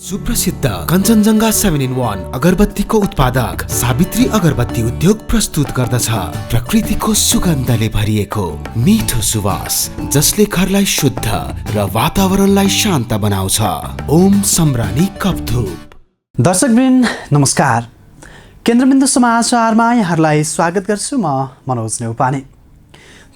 सुप्रसिद्ध कञ्चनजङ्घा 7-in-1 अगरबत्तीको उत्पादक सावित्री अगरबत्ती उद्योग प्रस्तुत गर्दछ प्रकृतिको सुगन्धले भरिएको मिठो सुवास जसले घरलाई शुद्ध र वातावरणलाई शान्त बनाउँछ। ओम सम्रानी कपधूप। दर्शकवृन्द नमस्कार, केन्द्रबिन्दु समाचारमा यहाँहरूलाई स्वागत गर्छु। म मनोज नेउपाने।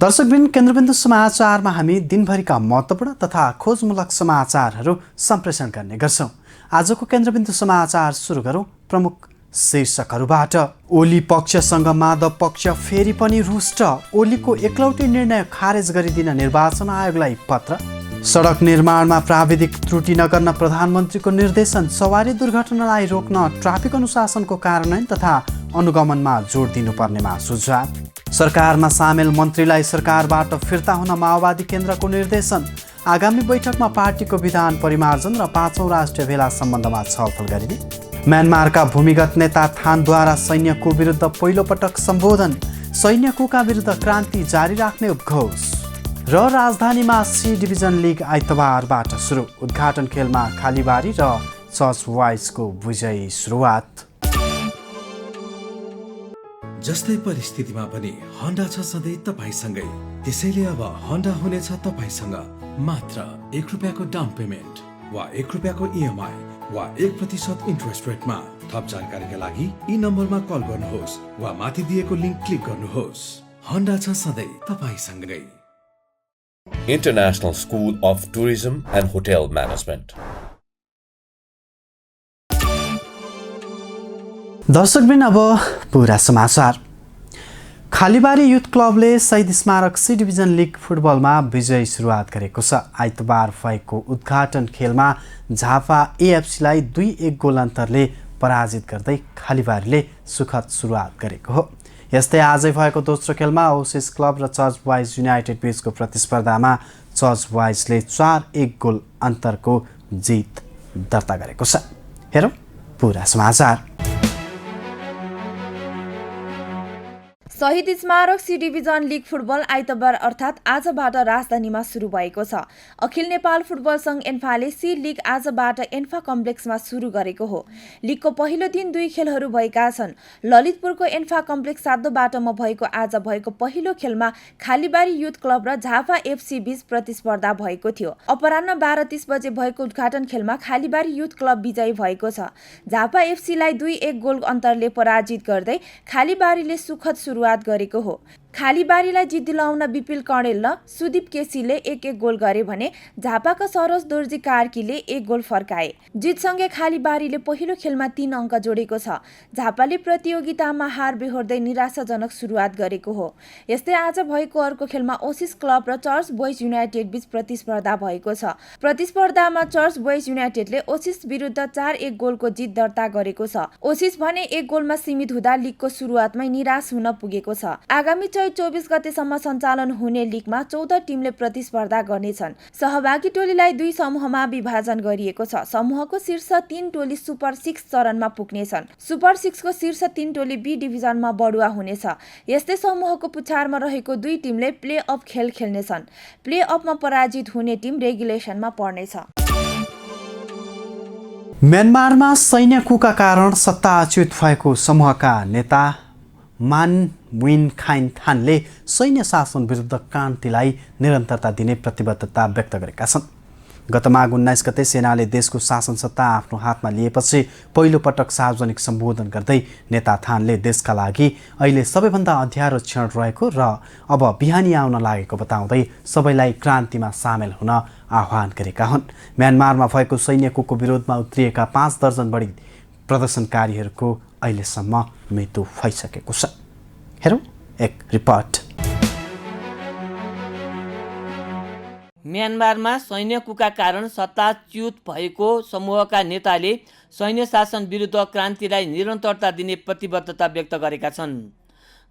दर्शकवृन्द, केन्द्रबिन्दु समाचारमा हामी दिनभरिका महत्त्वपूर्ण तथा खोजमूलक समाचारहरू सम्प्रेषण गर्ने गर्छौँ। आजको केन्द्रबिन्दु समाचार सुरु गरौँ प्रमुख शीर्षकहरूबाट। ओली पक्षसँग माधव पक्ष फेरि पनि रुष्ट। ओलीको एकलौटी निर्णय खारेज गरिदिन निर्वाचन आयोगलाई पत्र। सडक निर्माणमा प्राविधिक त्रुटि नगर्न प्रधानमन्त्रीको निर्देशन। सवारी दुर्घटनालाई रोक्न ट्राफिक अनुशासनको कार्यान्वयन तथा अनुगमनमा जोड दिनुपर्नेमा सुझाव। सरकारमा सामेल मन्त्रीलाई सरकारबाट फिर्ता हुन माओवादी केन्द्रको निर्देशन। आगामी बैठकमा पार्टीको विधान परिमार्जन र 5औं राष्ट्रिय भेला सम्बन्धमा छलफल गरिने। म्यानमारका भूमिगत नेता थानद्वारा सैन्यको विरुद्ध पहिलो पटक सम्बोधन। सैन्यकोका विरुद्ध क्रान्ति जारी राख्ने उद्घोष। र राजधानीमा सी डिभिजन लिग आइतबारबाट सुरु। उद्घाटन खेलमा खालीबारी र चर्च वाइजको विजयी सुरुवात। जस्तै परिस्थितिमा पनि होन्डा छ सधैँ तपाईसँगै। त्यसैले अब होन्डा हुनेछ तपाईसँग मात्र ₹1 डाउन पेमेन्ट वा ₹1 EMI वा 1% इन्ट्रेस्ट रेटमा। थप जानकारीका लागि यी नम्बरमा कल गर्नुहोस् वा माथि दिएको लिङ्क क्लिक गर्नुहोस्। होन्डा छ सधैँ तपाईसँगै। International School of Tourism and Hotel Management. दर्शकवृन्द, अब पुरा समाचार। खालीबारी युथ क्लबले शहीद स्मारक सी डिभिजन लिग फुटबलमा विजयी सुरुवात गरेको छ। आइतबार भएको उद्घाटन खेलमा झापा एएफसीलाई 2-1 गोल अन्तरले पराजित गर्दै खालीबारीले सुखद सुरुवात गरेको हो। यस्तै आजै भएको दोस्रो खेलमा ओसिस क्लब र चर्च बोइज युनाइटेड बीचको प्रतिस्पर्धामा चर्च बोइजले 4-1 गोल अन्तरको जित दर्ता गरेको छ। हेरौँ पुरा समाचार। शहीद स्मारक सी डिभिजन लिग फुटबल आइतबार अर्थात् आजबाट राजधानीमा सुरु भएको छ। अखिल नेपाल फुटबल सङ्घ एन्फाले सी लिग आजबाट एन्फा कम्प्लेक्समा सुरु गरेको हो। लिगको पहिलो दिन 2 खेलहरू भएका छन्। ललितपुरको एन्फा कम्प्लेक्स 7 बाटोमा भएको आज भएको पहिलो खेलमा खालीबारी युथ क्लब र झापा एफसी बीच प्रतिस्पर्धा भएको थियो। अपराह्न 12:30 बजे भएको उद्घाटन खेलमा खालीबारी युथ क्लब विजयी भएको छ। झापा एफसीलाई 2-1 गोल अन्तरले पराजित गर्दै खालीबारीले सुखद सुरुवात गरेको हो। खालीबारीलाई जित दिलाउन विपिल कणेल र सुदीप केसीले 1-1 गोल गरे भने झापाका सरोज दोर्जी कार्कीले 1 गोल फर्काए। जितसँगै खालीबारीले पहिलो खेलमा 3 अङ्क जोडेको छ। झापाले प्रतियोगितामा हार बेहोर्दै निराशाजनक सुरुवात गरेको हो। यस्तै आज भएको अर्को खेलमा ओसिस क्लब र चर्च बोइज युनाइटेड बीच प्रतिस्पर्धा भएको छ। प्रतिस्पर्धामा चर्च बोइज युनाइटेडले ओसिस विरुद्ध 4-1 गोलको जित दर्ता गरेको छ। ओसिस भने 1 गोलमा सीमित हुँदा लिगको सुरुवातमै निराश हुन पुगेको छ। आगामी 24 गतेसम्म सञ्चालन हुने लिगमा 14 टिमले प्रतिस्पर्धा गर्नेछन्। सहभागी टोलीलाई 2 समूहमा विभाजन गरिएको छ। समूहको शीर्ष 3 टोली सुपर 6 चरणमा पुग्नेछन्। सुपर 6 को शीर्ष 3 टोली बी डिभिजनमा बढुवा हुनेछ। यस्तै समूहको पुछारमा रहेको 2 टिमले प्ले अफ खेल खेल्नेछन्। प्ले अफमा पराजित हुने टिम रेगुलेसनमा पर्नेछ। म्यानमारमा सैन्य कुका कारण सत्ताच्युत भएको समूहका नेता मान विन खाइन थानले सैन्य शासन विरुद्ध क्रान्तिलाई निरन्तरता दिने प्रतिबद्धता व्यक्त गरेका छन्। गत माघ 19 गते सेनाले देशको शासन सत्ता आफ्नो हातमा लिएपछि पहिलो पटक सार्वजनिक सम्बोधन गर्दै नेता थानले देशका लागि अहिले सबैभन्दा अँध्यारो क्षण रहेको र अब बिहानी आउन लागेको बताउँदै सबैलाई क्रान्तिमा सामेल हुन आह्वान गरेका हुन्। म्यानमारमा भएको सैन्य कुको विरोधमा उत्रिएका 5 दर्जन बढी प्रदर्शनकारीहरूको अहिलेसम्म मृत्यु भइसकेको छ। हेरौँ एक रिपोर्ट। म्यानमारमा सैन्य कुका कारण सत्ताच्युत भएको समूहका नेताले सैन्य शासन विरुद्ध क्रान्तिलाई निरन्तरता दिने प्रतिबद्धता व्यक्त गरेका छन्।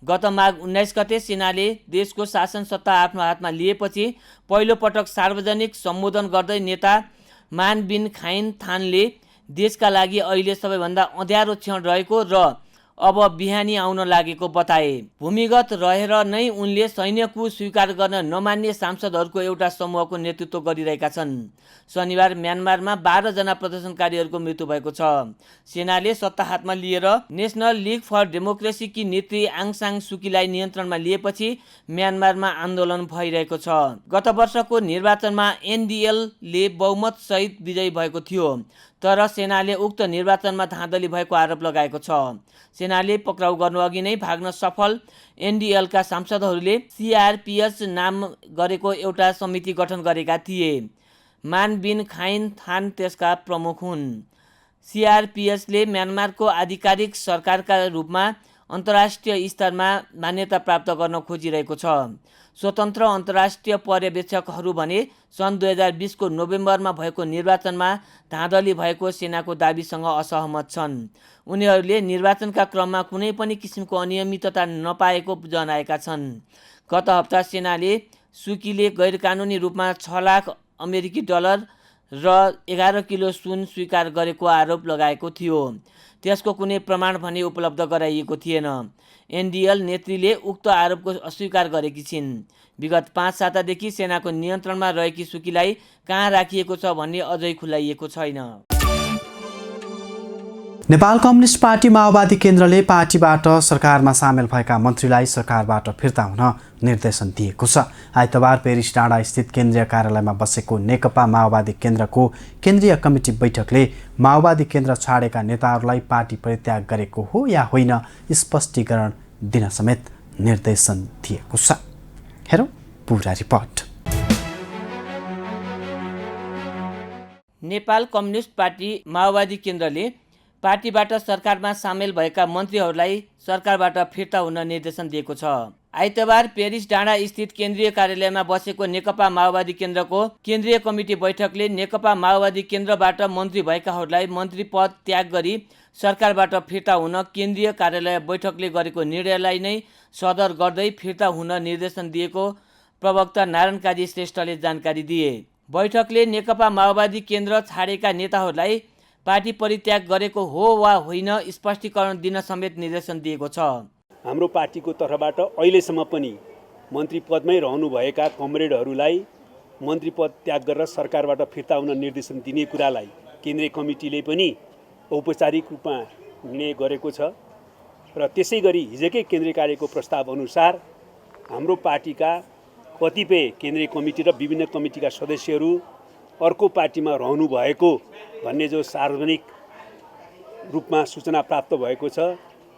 गत माघ 19 गते सेनाले देशको शासन सत्ता आफ्नो हातमा लिएपछि पहिलो पटक सार्वजनिक सम्बोधन गर्दै नेता मान बिन खाइन थानले देशका लागि अहिले सबैभन्दा अँध्यारो क्षण रहेको र अब बिहानी आउन लागेको बताए। भूमिगत रहेर नै उनले सैन्यको स्वीकार गर्न नमान्ने सांसदहरूको एउटा समूहको नेतृत्व गरिरहेका छन्। शनिबार म्यानमारमा 12 जना प्रदर्शनकारीहरूको मृत्यु भएको छ। सेनाले सत्ता हातमा लिएर नेसनल लिग फर डेमोक्रेसीकी नेत्री आङ सान सुकीलाई नियन्त्रणमा लिएपछि म्यानमारमा आन्दोलन भइरहेको छ। गत वर्षको निर्वाचनमा एनडीएलले बहुमत सहित विजयी भएको थियो, तर सेनाले उक्त निर्वाचनमा धाँधली भएको आरोप लगाएको छ। सेनाले पक्राउ गर्नुअघि नै भाग्न सफल एनडीएलका सांसदहरूले सीआरपीएस नाम गरेको एउटा समिति गठन गरेका थिए। मान बिन खाइन थान त्यसका प्रमुख हुन्। सीआरपीएसले म्यानमारको आधिकारिक सरकारका रूपमा अन्तर्राष्ट्रिय स्तरमा मान्यता प्राप्त गर्न खोजिरहेको छ। स्वतन्त्र अन्तर्राष्ट्रिय पर्यवेक्षकहरू भने सन् 2020 को नोभेम्बरमा भएको निर्वाचनमा धाँधली भएको सेनाको दाबीसँग असहमत छन्। उनीहरूले निर्वाचनका क्रममा कुनै पनि किसिमको अनियमितता नपाएको जनाएका छन्। गत हप्ता सेनाले सुकीले गैरकानुनी रूपमा 6 लाख अमेरिकी डलर र 11 किलो सुन स्वीकार गरेको आरोप लगाएको थियो। त्यसको कुनै प्रमाण भने उपलब्ध गराइएको थिएन। एनडीएल नेत्रीले उक्त आरोपको अस्वीकार गरेकी छिन्। विगत 5 सातादेखि सेनाको नियन्त्रणमा रहेकी सुकीलाई कहाँ राखिएको छ भन्ने अझै खुलाइएको छैन। नेपाल कम्युनिस्ट पार्टी माओवादी केन्द्रले पार्टीबाट सरकारमा सामेल भएका मन्त्रीलाई सरकारबाट फिर्ता हुन निर्देशन दिएको छ। आइतबार पेरिस डाँडा स्थित केन्द्रीय कार्यालयमा बसेको नेकपा माओवादी केन्द्रको केन्द्रीय कमिटी बैठकले माओवादी केन्द्र छाडेका नेताहरूलाई पार्टी परित्याग गरेको हो या होइन स्पष्टीकरण दिन समेत निर्देशन दिएको छ। हेरौँ पुरा रिपोर्ट। नेपाल कम्युनिस्ट पार्टी माओवादी केन्द्रले पार्टीबाट सरकारमा सामेल भएका मन्त्रीहरूलाई सरकारबाट फिर्ता हुन निर्देशन दिएको छ। आइतबार पेरिस डाँडा स्थित केन्द्रीय कार्यालयमा बसेको नेकपा माओवादी केन्द्रको केन्द्रीय कमिटी बैठकले नेकपा माओवादी केन्द्रबाट मन्त्री भएकाहरूलाई मन्त्री पद त्याग गरी सरकारबाट फिर्ता हुन केन्द्रीय कार्यालय बैठकले गरेको निर्णयलाई नै सदर गर्दै फिर्ता हुन निर्देशन दिएको प्रवक्ता नारायण काजी श्रेष्ठले जानकारी दिए। बैठकले नेकपा माओवादी केन्द्र छाडेका नेताहरूलाई पार्टी परित्याग गरेको हो वा होइन स्पष्टीकरण दिन समेत निर्देशन दिएको छ। हाम्रो पार्टीको तर्फबाट अहिलेसम्म पनि मन्त्री पदमै रहनुभएका कमरेडहरूलाई मन्त्री पद त्याग गरेर सरकारबाट फिर्ता हुन निर्देशन दिने कुरालाई केन्द्रीय कमिटीले पनि औपचारिक रूपमा निर्णय गरेको छ र त्यसै गरी हिजोकै केन्द्रीय कार्यको प्रस्ताव अनुसार हाम्रो पार्टीका कतिपय केन्द्रीय कमिटी र विभिन्न कमिटीका सदस्यहरू अर्को पार्टीमा रहनु भएको भन्ने जो सार्वजनिक रूपमा सूचना प्राप्त भएको छ,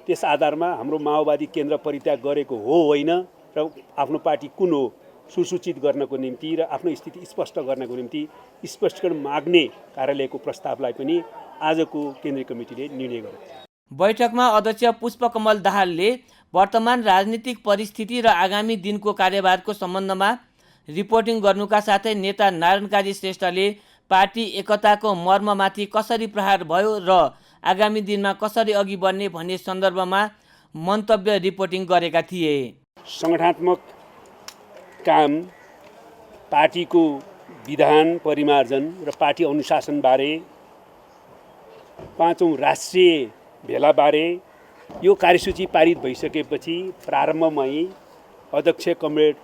त्यस आधारमा हाम्रो माओवादी केन्द्र परित्याग गरेको हो होइन र आफ्नो पार्टी कुन हो सुसूचित गर्नको निम्ति र आफ्नो स्थिति स्पष्ट गर्नको निम्ति स्पष्टीकरण माग्ने कार्यालयको प्रस्तावलाई पनि आजको केन्द्रीय कमिटीले निर्णय गर्यो। बैठकमा अध्यक्ष पुष्पकमल दाहालले वर्तमान राजनीतिक परिस्थिति र आगामी दिनको कार्यभारको सम्बन्धमा रिपोर्टिङ गर्नुका साथै नेता नारायण काजी श्रेष्ठले पार्टी एकताको मर्ममाथि कसरी प्रहार भयो र आगामी दिनमा कसरी अघि बढ्ने भन्ने सन्दर्भमा मन्तव्य रिपोर्टिङ गरेका थिए। संगठनात्मक काम, पार्टीको विधान परिमार्जन र पार्टी अनुशासनबारे, पाँचौं राष्ट्रिय भेलाबारे यो कार्यसूची पारित भइसकेपछि प्रारम्भमै अध्यक्ष कमरेड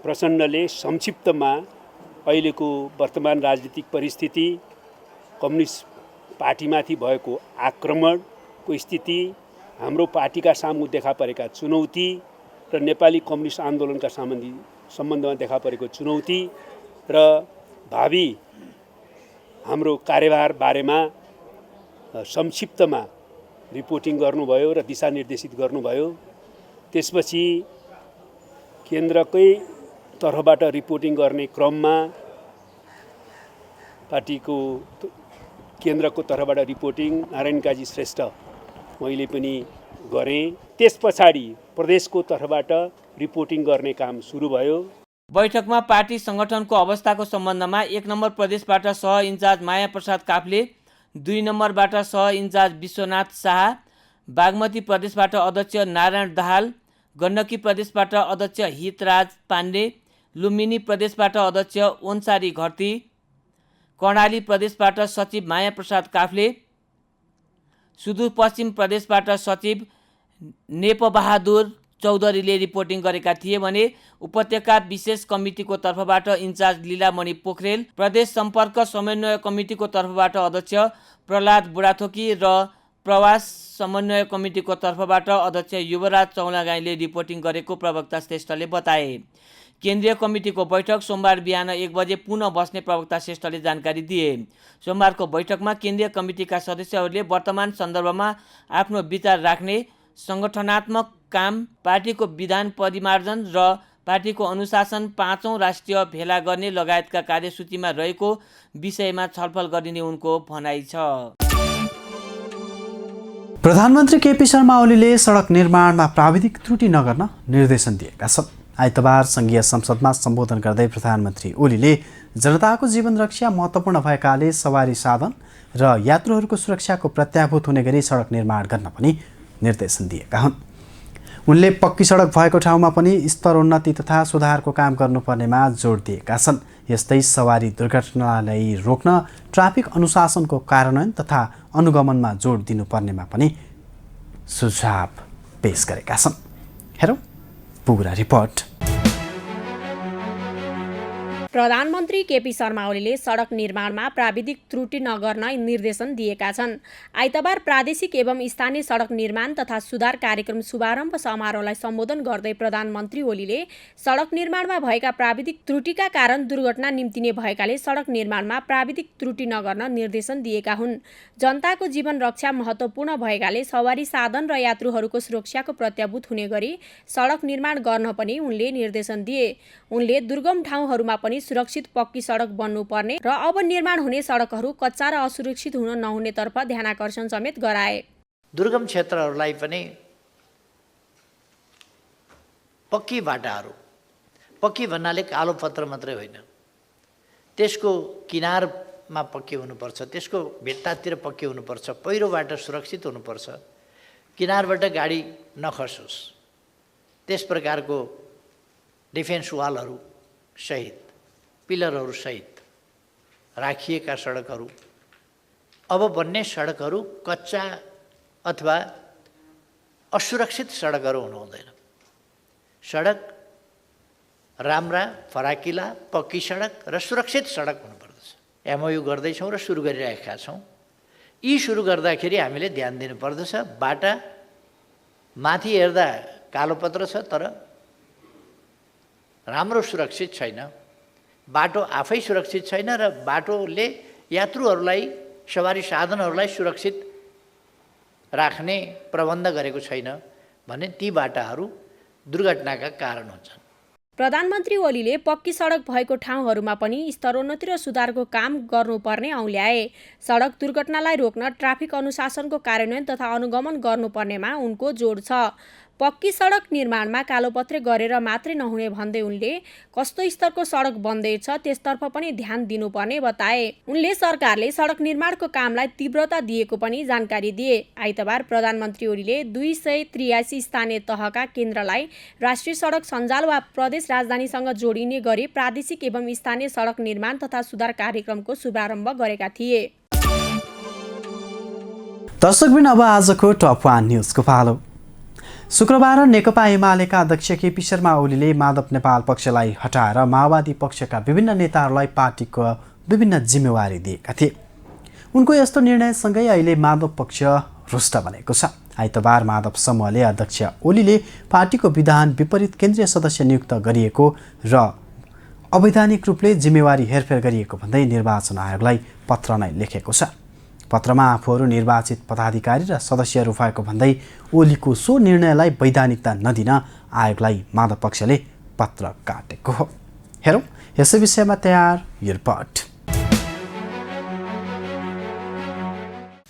प्रचण्डले संक्षिप्तमा अहिलेको वर्तमान राजनीतिक परिस्थिति, कम्युनिस्ट पार्टीमाथि भएको आक्रमणको स्थिति, हाम्रो पार्टीका सामु देखा परेका चुनौती र नेपाली कम्युनिस्ट आन्दोलनका सम्बन्धमा देखा परेको चुनौती र भावी हाम्रो कार्यभार बारेमा संक्षिप्तमा रिपोर्टिङ गर्नुभयो र दिशानिर्देशित गर्नुभयो। त्यसपछि केन्द्रकै तर्फबाट रिपोर्टिङ गर्ने क्रममा पार्टीको केन्द्रको तर्फबाट रिपोर्टिङ नारायण काजी श्रेष्ठ मैले पनि गरेँ। त्यस पछाडि प्रदेशको तर्फबाट रिपोर्टिङ गर्ने काम सुरु भयो। बैठकमा पार्टी संगठनको अवस्थाको सम्बन्धमा 1 नम्बर प्रदेशबाट सह इन्चार्ज माया प्रसाद काफ्ले, 2 नम्बरबाट सह इन्चार्ज विश्वनाथ शाह, बागमती प्रदेशबाट अध्यक्ष नारायण दाहाल, गण्डकी प्रदेशबाट अध्यक्ष हितराज पाण्डे, लुम्बिनी प्रदेशबाट अध्यक्ष ओन्सारी घरती, कर्णाली प्रदेशबाट सचिव माया प्रसाद काफ्ले, सुदूरपश्चिम प्रदेशबाट सचिव नेपबहादुर चौधरीले रिपोर्टिङ गरेका थिए भने उपत्यका विशेष कमिटीको तर्फबाट इन्चार्ज लीलामणि पोखरेल, प्रदेश सम्पर्क समन्वय कमिटीको तर्फबाट अध्यक्ष प्रहलाद बुढाथोकी र प्रवास समन्वय कमिटीको तर्फबाट अध्यक्ष युवराज चौलागाईले रिपोर्टिङ गरेको प्रवक्ता श्रेष्ठले बताए। केन्द्रीय कमिटीको बैठक सोमबार बिहान 1 बजे पुनः बस्ने प्रवक्ता श्रेष्ठले जानकारी दिए। सोमबारको बैठकमा केन्द्रीय कमिटीका सदस्यहरूले वर्तमान सन्दर्भमा आफ्नो विचार राख्ने, सङ्गठनात्मक काम, पार्टीको विधान परिमार्जन र पार्टीको अनुशासन, 5औं राष्ट्रिय भेला गर्ने लगायतका कार्यसूचीमा रहेको विषयमा छलफल गरिने उनको भनाइ छ। प्रधानमन्त्री केपी शर्मा ओलीले सडक निर्माणमा प्राविधिक त्रुटि नगर्न निर्देशन दिएका छन्। आइतबार संघीय संसदमा सम्बोधन गर्दै प्रधानमन्त्री ओलीले जनताको जीवन रक्षा महत्त्वपूर्ण भएकाले सवारी साधन र यात्रुहरूको सुरक्षाको प्रत्याभूत हुने गरी सडक निर्माण गर्न पनि निर्देशन दिएका हुन्। उनले पक्की सडक भएको ठाउँमा पनि स्तरोन्नति तथा सुधारको काम गर्नुपर्नेमा जोड दिएका छन्। यस्तै सवारी दुर्घटनालाई रोक्न ट्राफिक अनुशासनको कार्यान्वयन तथा अनुगमनमा जोड दिनुपर्नेमा पनि सुझाव पेश गरेका छन्। हेरौँ पुरा रिपोर्ट। प्रधानमन्त्री केपी शर्मा ओलीले सडक निर्माणमा प्राविधिक त्रुटि नगर्न निर्देशन दिएका छन्। आइतबार प्रादेशिक एवं स्थानीय सडक निर्माण तथा सुधार कार्यक्रम शुभारम्भ समारोहलाई सम्बोधन गर्दै प्रधानमन्त्री ओलीले सडक निर्माणमा भएका प्राविधिक त्रुटिका कारण दुर्घटना निम्तिने भएकाले सडक निर्माणमा प्राविधिक त्रुटि नगर्न निर्देशन दिएका हुन्। जनताको जीवन रक्षा महत्त्वपूर्ण भएकाले सवारी साधन र यात्रुहरूको सुरक्षाको प्रत्याभूत हुने गरी सडक निर्माण गर्न पनि उनले निर्देशन दिए। उनले दुर्गम ठाउँहरूमा पनि सुरक्षित पक्की सडक बन्नुपर्ने र अब निर्माण हुने सडकहरू कच्चा र असुरक्षित हुन नहुनेतर्फ ध्यानाकर्षण समेत गराए। दुर्गम क्षेत्रहरूलाई पनि पक्की बाटाहरू, पक्की भन्नाले कालो पत्र मात्रै होइन, त्यसको किनारमा पक्की हुनुपर्छ, त्यसको भित्तातिर पक्की हुनुपर्छ, पहिरोबाट सुरक्षित हुनुपर्छ, किनारबाट गाडी नखसोस्, त्यस प्रकारको डिफेन्स वालहरू सहित, पिलरहरू सहित राखिएका सडकहरू, अब बन्ने सडकहरू कच्चा अथवा असुरक्षित सडकहरू हुनु हुँदैन। सडक राम्रा, फराकिला, पक्की सडक र सुरक्षित सडक हुनुपर्दछ। एमओयू गर्दैछौँ र सुरु गरिरहेका छौँ। यी सुरु गर्दाखेरि हामीले ध्यान दिनुपर्दछ। बाटा माथि हेर्दा कालोपत्र छ तर राम्रो सुरक्षित छैन, बाटो आफै सुरक्षित छैन र बाटोले यात्रुहरूलाई, सवारी साधनहरूलाई सुरक्षित राख्ने प्रबन्ध गरेको छैन भने ती बाटाहरू दुर्घटनाका कारण हुन्छन्। प्रधानमन्त्री ओलीले पक्की सडक भएको ठाउँहरूमा पनि स्तरोन्नति र सुधारको काम गर्नुपर्ने औल्याए। सडक दुर्घटनालाई रोक्न ट्राफिक अनुशासनको कार्यान्वयन तथा अनुगमन गर्नुपर्नेमा उनको जोड छ। पक्की सडक निर्माणमा कालोपत्रे गरेर मात्रै नहुने भन्दै उनले कस्तो स्तरको सडक बन्दैछ त्यसतर्फ पनि ध्यान दिनुपर्ने बताए। उनले सरकारले सडक निर्माणको कामलाई तीव्रता दिएको पनि जानकारी दिए। आइतबार प्रधानमन्त्री ओलीले 283 स्थानीय तहका केन्द्रलाई राष्ट्रिय सडक सञ्जाल वा प्रदेश राजधानीसँग जोडिने गरी प्रादेशिक एवं स्थानीय सडक निर्माण तथा सुधार कार्यक्रमको शुभारम्भ गरेका थिए। दर्शकबिन अब आजको टप 1 न्युजको पालो। शुक्रबार नेकपा एमालेका अध्यक्ष केपी शर्मा ओलीले माधव नेपाल पक्षलाई हटाएर माओवादी पक्षका विभिन्न नेताहरूलाई पार्टीको विभिन्न जिम्मेवारी दिएका थिए। उनको यस्तो निर्णयसँगै अहिले माधव पक्ष रुष्ट बनेको छ। आइतबार माधव समूहले अध्यक्ष ओलीले पार्टीको विधान विपरीत केन्द्रीय सदस्य नियुक्त गरिएको र अवैधानिक रूपले जिम्मेवारी हेरफेर गरिएको भन्दै निर्वाचन आयोगलाई पत्र नै लेखेको छ। पत्रमा आफूहरू निर्वाचित पदाधिकारी र सदस्यहरू भएको भन्दै ओलीको सो निर्णयलाई वैधानिकता नदिन आयोगलाई माधव पक्षले पत्र काटेको हो। हेरौँ यसै विषयमा तयार यो रिपोर्ट।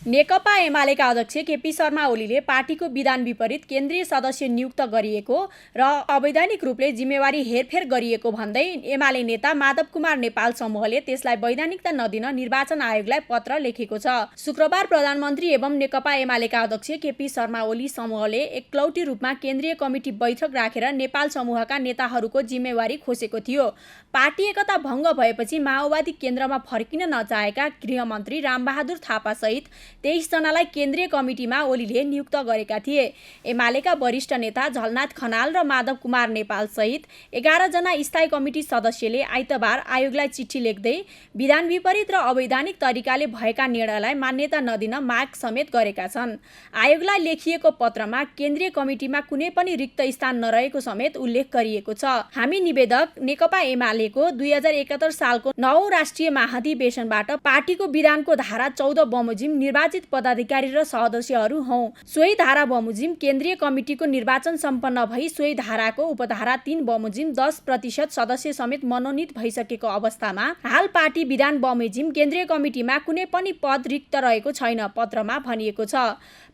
नेकपा एमालेका अध्यक्ष केपी शर्मा ओलीले पार्टीको विधान विपरीत केन्द्रीय सदस्य नियुक्त गरिएको र अवैधानिक रूपले जिम्मेवारी हेरफेर गरिएको भन्दै एमाले नेता माधव कुमार नेपाल समूहले त्यसलाई वैधानिकता नदिन निर्वाचन आयोगलाई पत्र लेखेको छ। शुक्रबार प्रधानमन्त्री एवं नेकपा एमालेका अध्यक्ष केपी शर्मा ओली समूहले एकलौटी रूपमा केन्द्रीय कमिटी बैठक राखेर नेपाल समूहका नेताहरूको जिम्मेवारी खोसेको थियो। पार्टी एकता भङ्ग भएपछि माओवादी केन्द्रमा फर्किन नचाहेका गृहमन्त्री रामबहादुर थापा सहित 23 जनालाई केन्द्रीय कमिटीमा ओलीले नियुक्त गरेका थिए। एमालेका वरिष्ठ नेता झलनाथ खनाल र माधव कुमार नेपाल सहित 11 जना स्थायी कमिटी सदस्यले आइतबार आयोगलाई चिठी लेख्दै विधान विपरीत र अवैधानिक तरिकाले भएका निर्णयलाई मान्यता नदिन माग समेत गरेका छन्। आयोगलाई लेखिएको पत्रमा केन्द्रीय कमिटीमा कुनै पनि रिक्त स्थान नरहेको समेत उल्लेख गरिएको छ। हामी निवेदक नेकपा एमालेको 2071 सालको 9औं राष्ट्रिय महाधिवेशनबाट पार्टीको विधानको धारा 14 बमोजिम निर्वाचित पदाधिकारी र सदस्यहरू हौं। सोही धारा बमोजिम केन्द्रीय कमिटीको निर्वाचन सम्पन्न भई सोही धाराको उपधारा 3 बमोजिम 10% सदस्य समेत मनोनित भइसकेको अवस्थामा हाल पार्टी विधान बमोजिम केन्द्रीय कमिटीमा कुनै पनि पद रिक्त रहेको छैन पत्रमा भनिएको छ।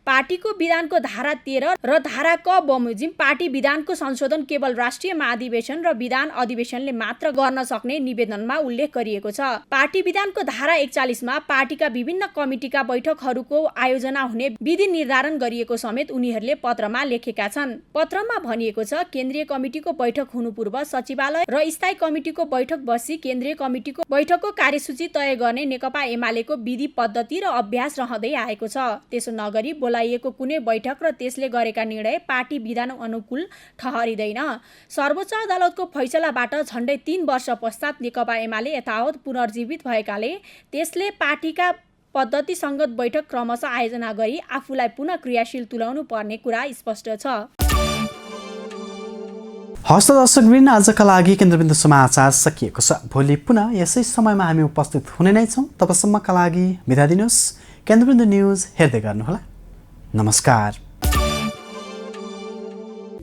पार्टीको विधानको धारा 13 र धारा क बमोजिम पार्टी विधानको संशोधन केवल राष्ट्रिय महाधिवेशन र विधान अधिवेशनले मात्र गर्न सक्ने निवेदनमा उल्लेख गरिएको छ। पार्टी विधानको धारा 41 मा पार्टीका विभिन्न कमिटीका बैठकहरूको आयोजना हुने विधि निर्धारण गरिएको समेत उनीहरूले पत्रमा लेखेका छन्। पत्रमा भनिएको छ केन्द्रीय कमिटीको बैठक हुनु पूर्व सचिवालय र स्थायी कमिटीको बैठक बसी केन्द्रीय कमिटीको बैठकको कार्यसूची तय गर्ने नेकपा एमालेको विधि पद्धति र अभ्यास रहँदै आएको छ। त्यसो नगरी बोलाइएको कुनै बैठक र त्यसले गरेका निर्णय पार्टी विधान अनुकूल ठहरिँदैन। सर्वोच्च अदालतको फैसलाबाट झण्डै 3 वर्ष पश्चात नेकपा एमाले यथावत पुनर्जीवित भएकाले त्यसले पार्टीका पद्धति संगत बैठक क्रमशः आयोजना गरी आफूलाई पुनः क्रियाशील तुल्याउनु पर्ने कुरा स्पष्ट छ। हस्त दर्शकवृन्द, आजका लागि केन्द्रबिन्दु समाचार सकिएको छ। भोलि पुनः यसै समयमा हामी उपस्थित हुने नै छौँ। तबसम्मका लागि बिदा दिनुहोस्। केन्द्रबिन्दु न्युज हेर्दै गर्नुहोला। नमस्कार।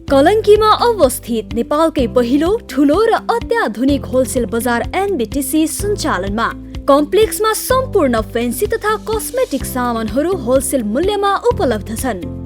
कलंकीमा अवस्थित नेपालकै पहिलो ठुलो र अत्याधुनिक होलसेल बजार एनबीटीसी सञ्चालनमा कम्प्लेक्समा सम्पूर्ण फेन्सी तथा कस्मेटिक सामानहरू होलसेल मूल्यमा उपलब्ध छन्।